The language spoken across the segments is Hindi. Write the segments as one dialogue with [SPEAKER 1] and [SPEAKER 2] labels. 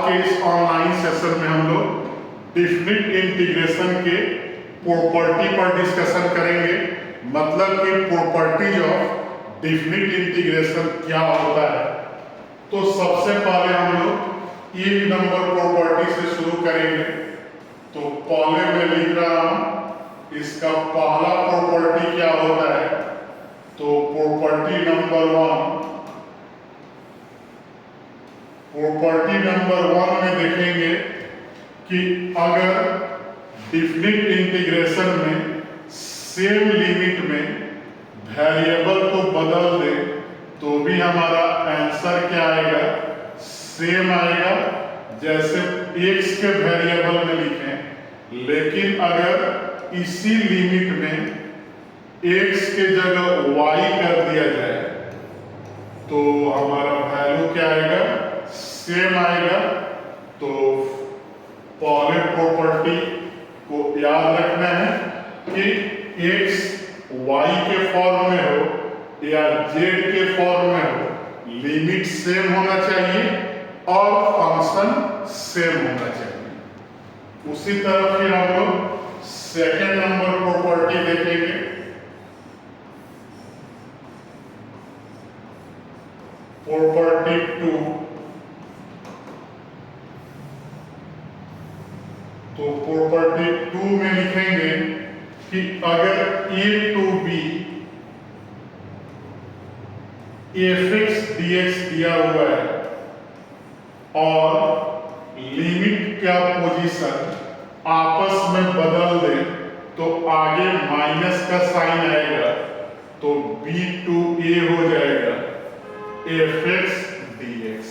[SPEAKER 1] के इस ऑनलाइन सेशन में हम लोग डिफिनिट इंटीग्रेशन के प्रॉपर्टी पर डिस्कशन करेंगे। मतलब कि प्रॉपर्टीज ऑफ डिफिनिट इंटीग्रेशन क्या होता है। तो सबसे पहले हम लोग एक नंबर प्रॉपर्टी से शुरू करेंगे। तो पहले मैं लिख रहा हूं, इसका पहला प्रॉपर्टी क्या होता है। तो प्रॉपर्टी नंबर 1 में देखेंगे कि अगर डिफिनिट इंटीग्रेशन में सेम लिमिट में वेरिएबल को बदल दे तो भी हमारा आंसर क्या आएगा, सेम आएगा जैसे x के वेरिएबल में लिखें। लेकिन अगर इसी लिमिट में x के जगह y कर दिया जाए तो हमारा वैल्यू क्या आएगा, सेम आएगा। तो पहले प्रॉपर्टी को याद रखना है कि x y के फॉर्म में हो या z के फॉर्म में हो, लिमिट सेम होना चाहिए और फंक्शन सेम होना चाहिए। उसी तरह फिर हम लोग सेकेंड नंबर प्रॉपर्टी देखेंगे। प्रॉपर्टी 2। तो प्रॉपर्टी 2 में लिखेंगे कि अगर a to b fx dx दिया हुआ है और लिमिट का पोजीशन आपस में बदल दे तो आगे माइनस का साइन आएगा तो b to a हो जाएगा fx dx।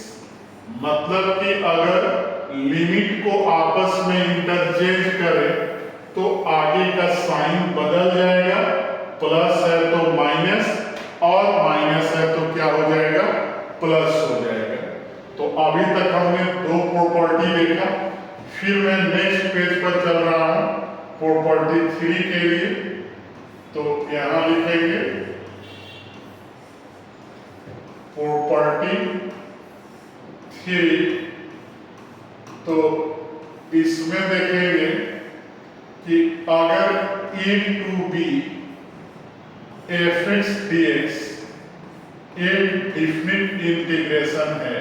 [SPEAKER 1] मतलब कि अगर लिमिट को आपस में इंटरचेंज करें तो आगे का साइन बदल जाएगा, प्लस है तो माइनस और माइनस है तो क्या हो जाएगा, प्लस हो जाएगा। तो अभी तक हमने दो प्रॉपर्टी देखा। फिर मैं नेक्स्ट पेज पर चल रहा हूं प्रॉपर्टी 3 के लिए। तो यहां लिखेंगे प्रॉपर्टी 3। तो इसमें देखेंगे कि अगर a to b fx dx एक डिफिनिट इंटीग्रेशन है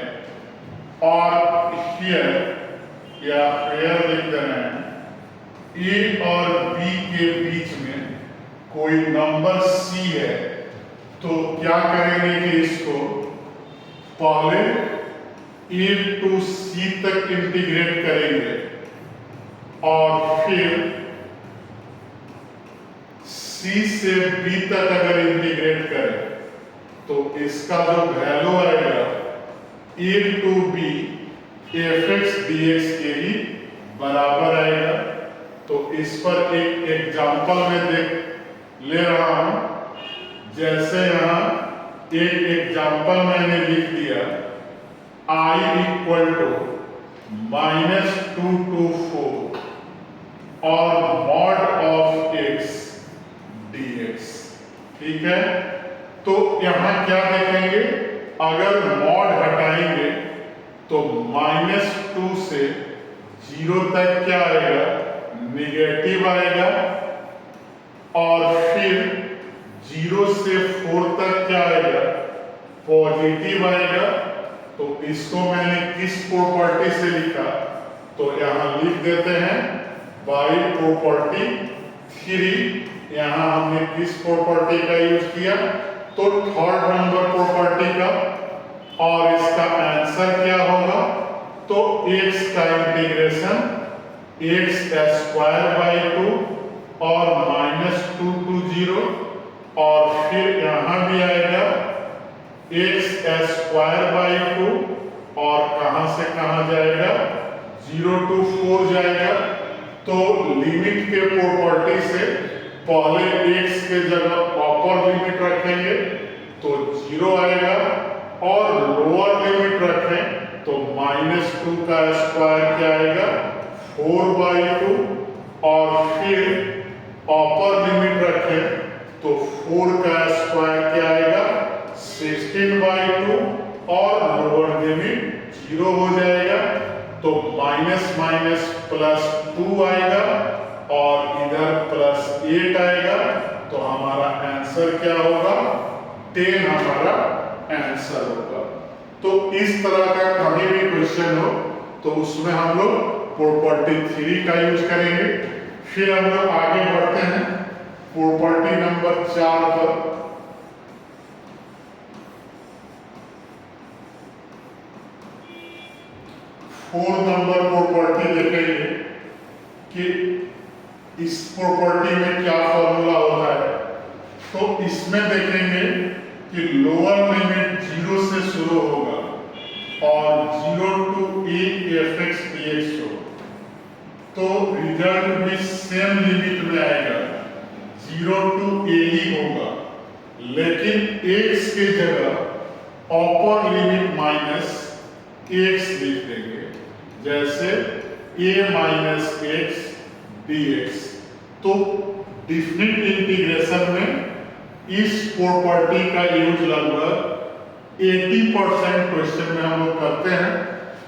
[SPEAKER 1] और हियर या हियर लिख देना है a और b के बीच में कोई नंबर c है, तो क्या करेंगे कि इसको पहले a to c तक इंटीग्रेट करेंगे और फिर c से b तक अगर इंटीग्रेट करें तो इसका जो वैल्यू आएगा a to b fx dx के ही बराबर आएगा। तो इस पर एक एग्जांपल में ले रहा हूं। जैसे यहाँ एक एग्जांपल मैंने लिख दिया i इक्वल टू -2 to 4 और मॉड ऑफ x dx। ठीक है, तो यहां क्या देखेंगे, अगर मॉड हटाएंगे तो -2 से 0 तक क्या आएगा, नेगेटिव आएगा और फिर 0 से 4 तक क्या आएगा, पॉजिटिव आएगा। तो इसको मैंने किस प्रॉपर्टी से लिखा, तो यहां लिख देते हैं बाय प्रॉपर्टी 3। यहां हमने किस प्रॉपर्टी का यूज किया, तो थर्ड नंबर प्रॉपर्टी का। और इसका आंसर क्या होगा, तो x का इंटीग्रेशन x² 2 और -2 to 0 और फिर यहां भी आएगा x² 2 और कहां से कहां जाएगा, 0 to 4 जाएगा। तो लिमिट के प्रॉपर्टी से पहले x के जगह अपर लिमिट रखेंगे तो 0 आएगा और लोअर लिमिट रखें तो -2 का स्क्वायर क्या आएगा, 4/2 और फिर अपर लिमिट रखें तो 4 का स्क्वायर क्या आएगा, 16/2 और लोअर लिमिट 0 हो जाएगा। तो माइनस माइनस प्लस 2 आएगा और इधर प्लस 8 आएगा, तो हमारा आंसर क्या होगा? 10 हमारा आंसर होगा। तो इस तरह का कहीं भी क्वेश्चन हो तो उसमें हम लोग प्रॉपर्टी 3 का यूज करेंगे। फिर हम लोग आगे बढ़ते हैं प्रॉपर्टी नंबर 4 पर। 4 नंबर प्रॉपर्टी देखेंगे कि इस प्रॉपर्टी में क्या फॉर्मूला होता है। तो इसमें देखेंगे कि लोअर लिमिट 0 से शुरू होगा और 0 to a fx dx हो, तो रिजल्ट भी सेम लिमिट में आएगा, 0 to a ही होगा, लेकिन x के जगह अपर लिमिट माइनस x लिख देंगे, जैसे a माइनस x dx। तो डिफिनिट इंटीग्रेशन में इस प्रॉपर्टी का यूज लगभग 80% क्वेश्चन में हम लोग करते हैं।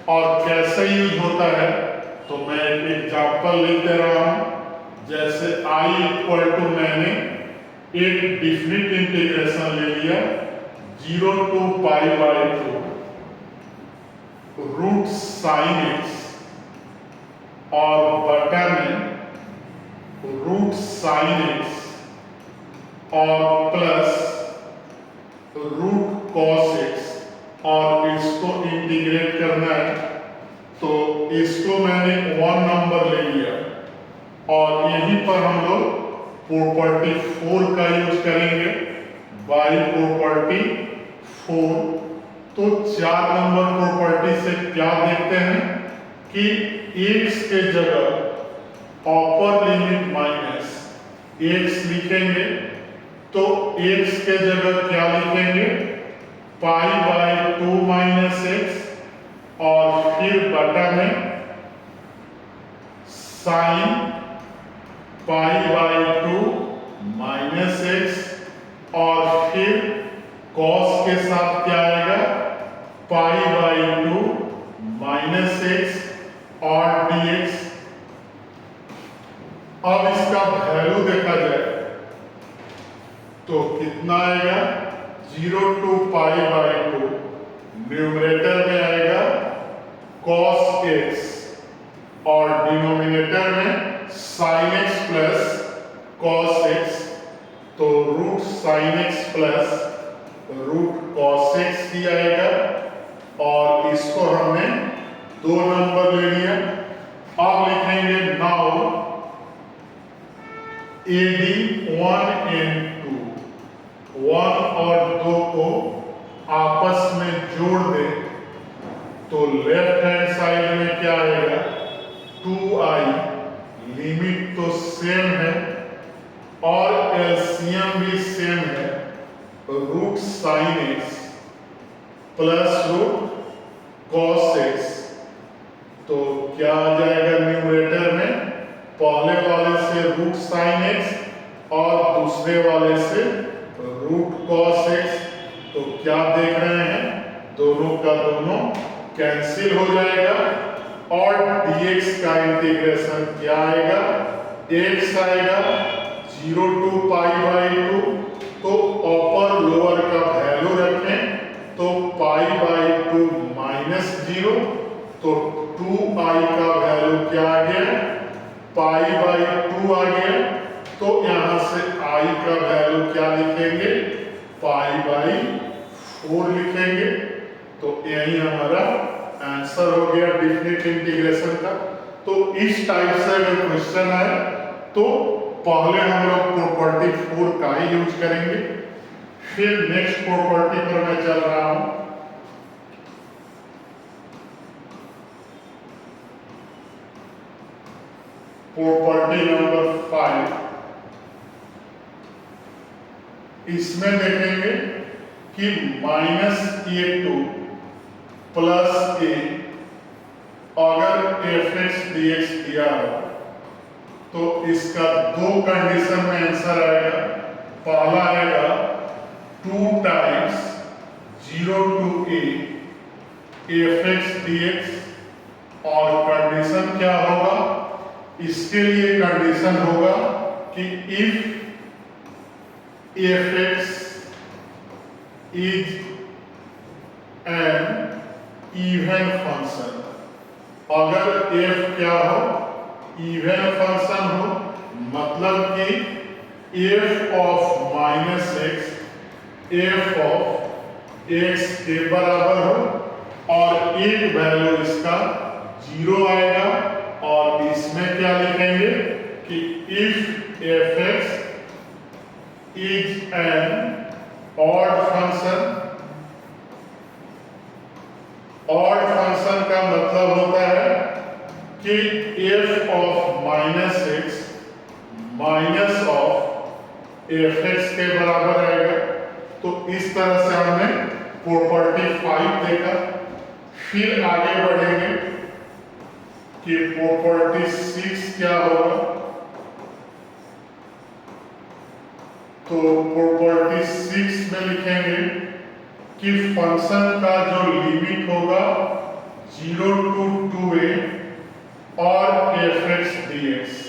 [SPEAKER 1] और कैसे यूज होता है तो मैं एक एग्जांपल लिख दे रहा हूं। जैसे i इक्वल टू मैंने एक डिफिनिट इंटीग्रेशन ले लिया 0 to pi by 2 root sine x और बटा में रूट साइन एक्स और प्लस रूट कॉस एक्स, और इसको इंटीग्रेट करना है तो इसको मैंने 1 नंबर ले लिया और यहीं पर हम लोग प्रॉपर्टी 4 का यूज करेंगे, बाई प्रॉपर्टी 4। तो 4 नंबर प्रॉपर्टी से क्या देखते हैं कि x के जगह अपर लिमिट माइनस x लिखेंगे, तो x के जगह क्या लिखेंगे? पाई बाई 2 माइनस एक्स और फिर बटा में sine pi by 2 minus x और फिर कॉस के साथ क्या आएगा? पाई बाई 2 माइनस एक्स और dx। अब इसका वैल्यू देखा जाए तो कितना आएगा? 0 to पाई बाई 2, न्यूमरेटर में आएगा cos x और डिनोमिनेटर में sin x plus cos x, तो root sin x plus root cos x ही आएगा और इसको हमने 2 नंबर ले लिया। अब लिखेंगे नाउ AD 1 and 2, 1 और 2 को आपस में जोड़ दे तो लेफ्ट हैंड साइड में क्या आएगा? 2i, लिमिट तो सेम है और एलसीएम भी सेम है, root sine x plus root cos x. तो क्या आ जाएगा न्यूमरेटर में? पहले वाले से रूट साइन एक्स और दूसरे वाले से रूट कॉस एक्स। तो क्या देख रहे हैं? दोनों का दोनों कैंसिल हो जाएगा और dx का इंटीग्रेशन क्या आएगा? x आएगा 0 to पाई बाई 2। तो अपर लोअर का वैल्यू रखें तो पाई बाई 2 माइनस 0, तो 2i का वैल्यू क्या आ गया? पाई बाई 2 आ गया। तो यहां से i का वैल्यू क्या लिखेंगे? पाई बाई 4 लिखेंगे। तो यही हमारा आंसर हो गया डिफिनिट इंटीग्रेशन का। तो इस टाइप से अगर क्वेश्चन आए तो पहले हम लोग प्रॉपर्टी 4 का ही यूज करेंगे, फिर नेक्स्ट प्रॉपर्टी पर मैं चल रहा हूं। प्रॉपर्टी नंबर 5, इसमें देखेंगे कि -a2 प्लस a अगर fx dx दिया हो तो इसका 2 कंडीशन में आंसर आएगा। पहला आएगा 2 times 0 to a fx dx और कंडीशन क्या होगा, इसके लिए कंडीशन होगा कि if fx is an even function, अगर f क्या हो, इवन फंक्शन हो, मतलब कि f of minus x f of x के बराबर हो और एक वैल्यू इसका 0 आएगा, और इसमें क्या लिखेंगे कि if fx is an odd function. Odd function का मतलब होता है कि f of minus x minus of fx के बराबर आएगा। तो इस तरह से हमने प्रॉपर्टी 5 देखा। फिर आगे बढ़ेंगे कि प्रॉपर्टी 6 क्या होगा। तो प्रॉपर्टी 6 में लिखेंगे कि फंक्शन का जो लिमिट होगा 0 to 2a और fx dx,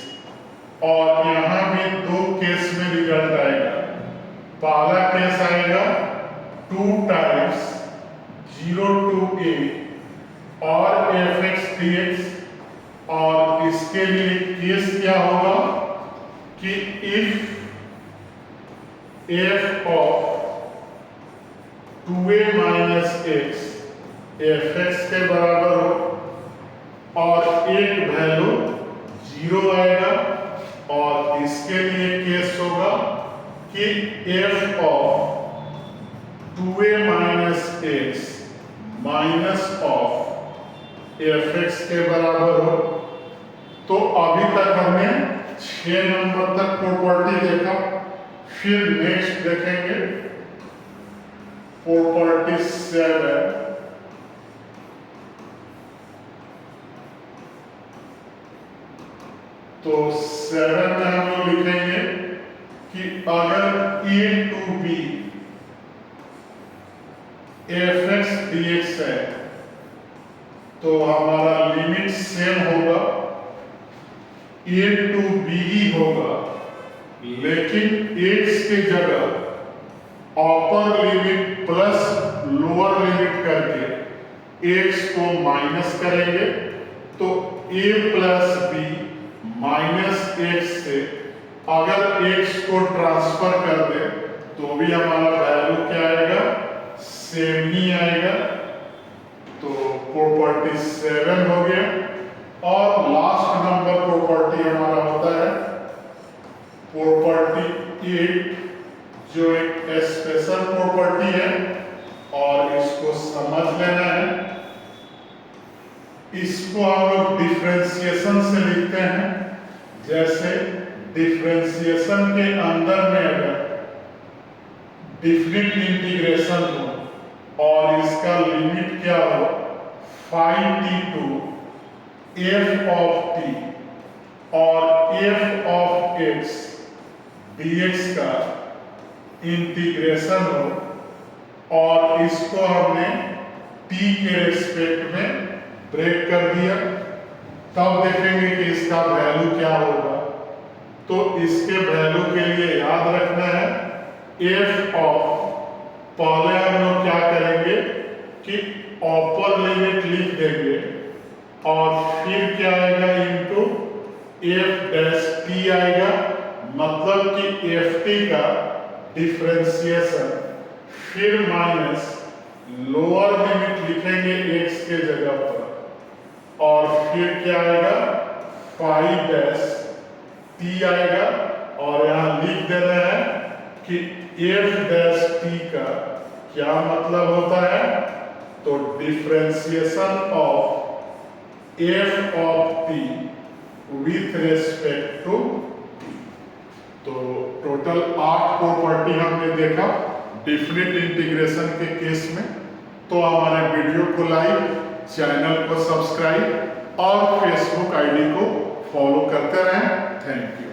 [SPEAKER 1] और यहाँ भी दो केस में रिजल्ट आएगा। पहला केस आएगा 2 times 0 to a और fx dx, और इसके लिए केस क्या होगा कि if f of 2a minus x fx के बराबर हो और एक वैल्यू 0 आएगा, और इसके लिए केस होगा कि f of 2a minus x minus of fx के बराबर हो। तो अभी तक हमने 6 नंबर तक प्रॉपर्टी देखा। फिर नेक्स्ट देखेंगे प्रॉपर्टी 7। तो 7 में हम लोग लिखेंगे कि अगर a to b fx dx है तो हमारा लिमिट सेम होगा, a to b ही होगा, लेकिन x की जगह upper limit plus lower limit करके x को माइनस करेंगे। तो a plus b minus x से अगर x को ट्रांसफर कर दे तो भी हमारा वैल्यू क्या आएगा, सेम ही आएगा। तो प्रॉपर्टी 7 हो गया। और लास्ट नंबर प्रॉपर्टी हमारा होता है प्रॉपर्टी 8, जो एक स्पेशल प्रॉपर्टी है और इसको समझ लेना है। इसको हम लोग डिफरेंशिएशन से लिखते हैं। जैसे डिफरेंशिएशन के अंदर में अगर डिफरेंट इंटीग्रेशन हो और इसका लिमिट क्या हो 5t to f of t और f of x dx का इंटीग्रेशन हो और इसको हमने t के रिस्पेक्ट में ब्रेक कर दिया, तब देखेंगे कि इसका वैल्यू क्या होगा। तो इसके वैल्यू के लिए याद रखना है f ऑफ, पहले हम लोग क्या करेंगे कि अपर लिमिट लिख देंगे और फिर क्या आएगा इनटू f डैश t आएगा, मतलब कि ft का डिफरेंशिएशन, फिर माइनस लोअर लिमिट लिखेंगे x के जगह पर, और फिर क्या आएगा 5 डैश t आएगा, और यहाँ लिख देना है कि f डैश t का क्या मतलब होता है। तो differentiation of f of t with respect to. तो टोटल 8 प्रॉपर्टी हमने देखा डिफरेंट इंटीग्रेशन के केस में। तो हमारे वीडियो को लाइक, चैनल को सब्सक्राइब और फेसबुक आईडी को फॉलो करते रहें। Thank you.